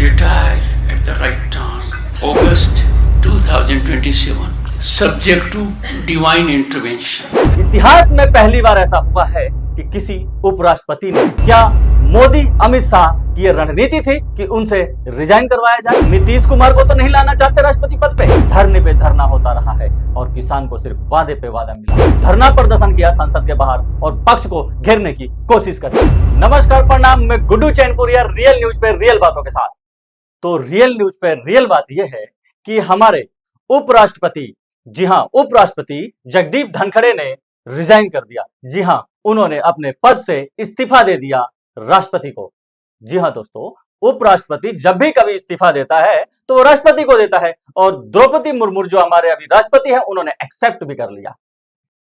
retire at the right time. August 2027. Subject to divine intervention. इतिहास में पहली बार ऐसा हुआ है कि किसी उपराष्ट्रपति ने, क्या मोदी अमित शाह की ये रणनीति थी कि उनसे रिजाइन करवाया जाए? नीतीश कुमार को तो नहीं लाना चाहते राष्ट्रपति पद पे। धरने पे धरना होता रहा है और किसान को सिर्फ वादे पे वादा मिला। धरना प्रदर्शन किया संसद के बाहर और पक्ष को घेरने की कोशिश करी। नमस्कार, प्रणाम, मैं गुड्डू चैनपुरिया, रियल न्यूज पे रियल बातों के साथ। तो रियल न्यूज पे रियल बात यह है कि हमारे उपराष्ट्रपति, जी हां, उपराष्ट्रपति जगदीप धनखड़ ने रिजाइन कर दिया। जी हां, उन्होंने अपने पद से इस्तीफा दे दिया राष्ट्रपति को। जी हां दोस्तों, उपराष्ट्रपति जब भी कभी इस्तीफा देता है तो वो राष्ट्रपति को देता है और द्रौपदी मुर्मू जो हमारे अभी राष्ट्रपति हैं, उन्होंने एक्सेप्ट भी कर लिया।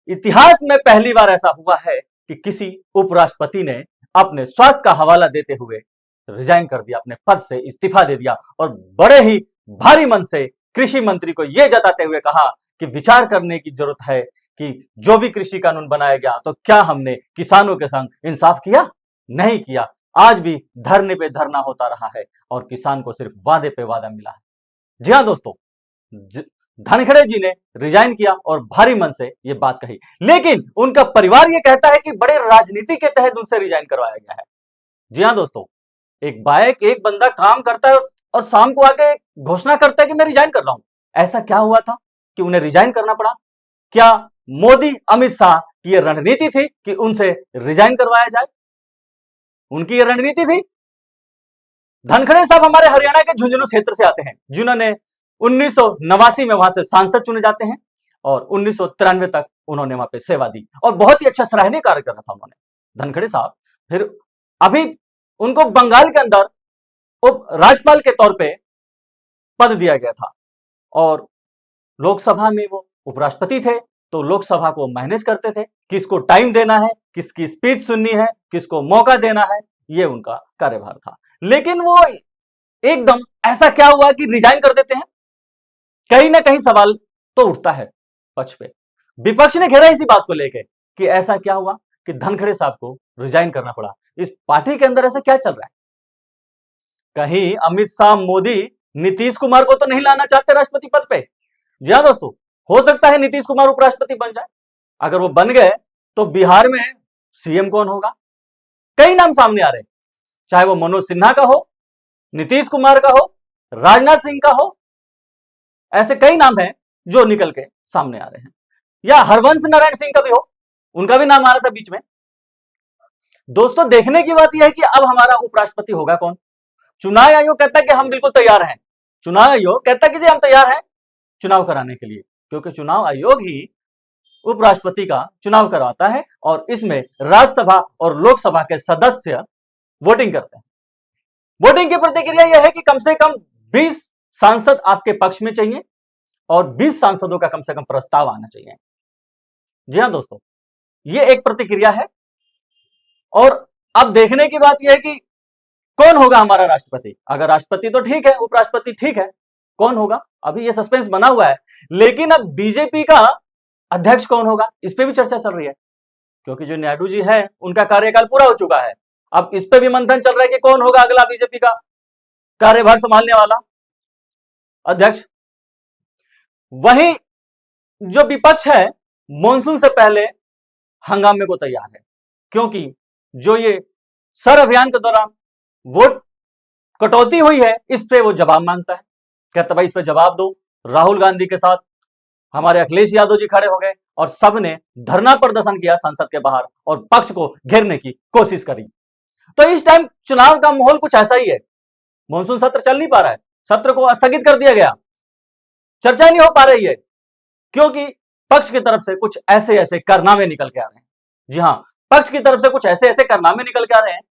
इतिहास में पहली बार ऐसा हुआ है कि किसी उपराष्ट्रपति ने अपने स्वास्थ्य का हवाला देते हुए रिजाइन कर दिया, अपने पद से इस्तीफा दे दिया और बड़े ही भारी मन से कृषि मंत्री को यह जताते हुए कहा कि विचार करने की जरूरत है कि जो भी कृषि कानून बनाया गया तो क्या हमने किसानों के संग इंसाफ किया? नहीं किया। आज भी धरने पे धरना होता रहा है और किसान को सिर्फ वादे पे वादा मिला है। जी हां दोस्तों, धनखड़ जी ने रिजाइन किया और भारी मन से ये बात कही, लेकिन उनका परिवार ये कहता है कि बड़े राजनीति के तहत उनसे रिजाइन करवाया गया है। जी हां दोस्तों, एक बंदा काम करता है और शाम को आके घोषणा करता है कि मैं रिजाइन कर रहा हूं। ऐसा क्या हुआ था कि उन्हें रिजाइन करना पड़ा? क्या मोदी अमित शाह की यह रणनीति थी कि उनसे रिजाइन करवाया जाए? उनकी यह रणनीति थी। धनखड़ साहब हमारे हरियाणा के झुंझुनू क्षेत्र से आते हैं, जिन्होंने 1989 में वहां से सांसद चुने जाते हैं और 1993 तक उन्होंने वहां पे सेवा दी और बहुत ही अच्छा सराहनीय कार्य करा था उन्होंने, धनखड़ साहब। फिर अभी उनको बंगाल के अंदर उप राज्यपाल के तौर पे पद दिया गया था और लोकसभा में वो उपराष्ट्रपति थे, तो लोकसभा को मैनेज करते थे, किसको टाइम देना है, किसकी स्पीच सुननी है, किसको मौका देना है, ये उनका कार्यभार था। लेकिन वो एकदम ऐसा क्या हुआ कि रिजाइन कर देते हैं? कहीं ना कहीं सवाल तो उठता है पक्ष पे। विपक्ष ने घेरा इसी बात को लेकर कि ऐसा क्या हुआ कि धनखड़ साहब को रिजाइन करना पड़ा। इस पार्टी के अंदर ऐसा क्या चल रहा है? कहीं अमित शाह, मोदी नीतीश कुमार को तो नहीं लाना चाहते राष्ट्रपति पद पे? जी हां दोस्तों, हो सकता है नीतीश कुमार उपराष्ट्रपति बन जाए। अगर वो बन गए तो बिहार में सीएम कौन होगा? कई नाम सामने आ रहे हैं, चाहे वो मनोज सिन्हा का हो, नीतीश कुमार का हो, राजनाथ सिंह का हो। ऐसे कई नाम हैं जो निकल के सामने आ रहे हैं, या हरवंश नारायण सिंह का भी हो, उनका भी नाम आ रहा था बीच में। दोस्तों, देखने की बात यह है कि अब हमारा उपराष्ट्रपति होगा कौन? चुनाव आयोग कहता है कि हम बिल्कुल तैयार हैं। चुनाव आयोग कहता है कि जी हम तैयार हैं चुनाव कराने के लिए, क्योंकि चुनाव आयोग ही उपराष्ट्रपति का चुनाव करवाता है और इसमें राज्यसभा और लोकसभा के सदस्य वोटिंग करते हैं। वोटिंग की प्रतिक्रिया यह है कि कम से कम 20 सांसद आपके पक्ष में चाहिए और 20 सांसदों का कम से कम प्रस्ताव आना चाहिए। जी हां दोस्तों, यह एक प्रतिक्रिया है और अब देखने की बात यह है कि कौन होगा हमारा राष्ट्रपति। अगर राष्ट्रपति तो ठीक है, उपराष्ट्रपति ठीक है, कौन होगा अभी ये सस्पेंस बना हुआ है। लेकिन अब बीजेपी का अध्यक्ष कौन होगा, इस पे भी चर्चा चल रही है, क्योंकि जो नायडू जी है उनका कार्यकाल पूरा हो चुका है। अब इस पे भी मंथन चल रहा है कि कौन होगा अगला बीजेपी का कार्यभार संभालने वाला अध्यक्ष। वहीं जो विपक्ष है मॉनसून से पहले हंगामे को तैयार है, क्योंकि जो ये सर अभियान के दौरान वोट कटौती हुई है, इस पे वो जवाब मांगता है। कहता भाई इस पे जवाब दो। राहुल गांधी के साथ हमारे अखिलेश यादव जी खड़े हो गए और सबने धरना प्रदर्शन किया संसद के बाहर और पक्ष को घेरने की कोशिश करी। तो इस टाइम चुनाव का माहौल कुछ ऐसा ही है। मॉनसून सत्र चल नहीं पा रहा है, सत्र को स्थगित कर दिया गया, चर्चा नहीं हो पा रही है, क्योंकि पक्ष की तरफ से कुछ ऐसे ऐसे कारनामे निकल के आ रहे हैं। जी हां, पक्ष की तरफ से कुछ ऐसे ऐसे कारनामे निकल के आ रहे हैं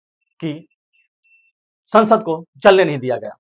कि संसद को चलने नहीं दिया गया।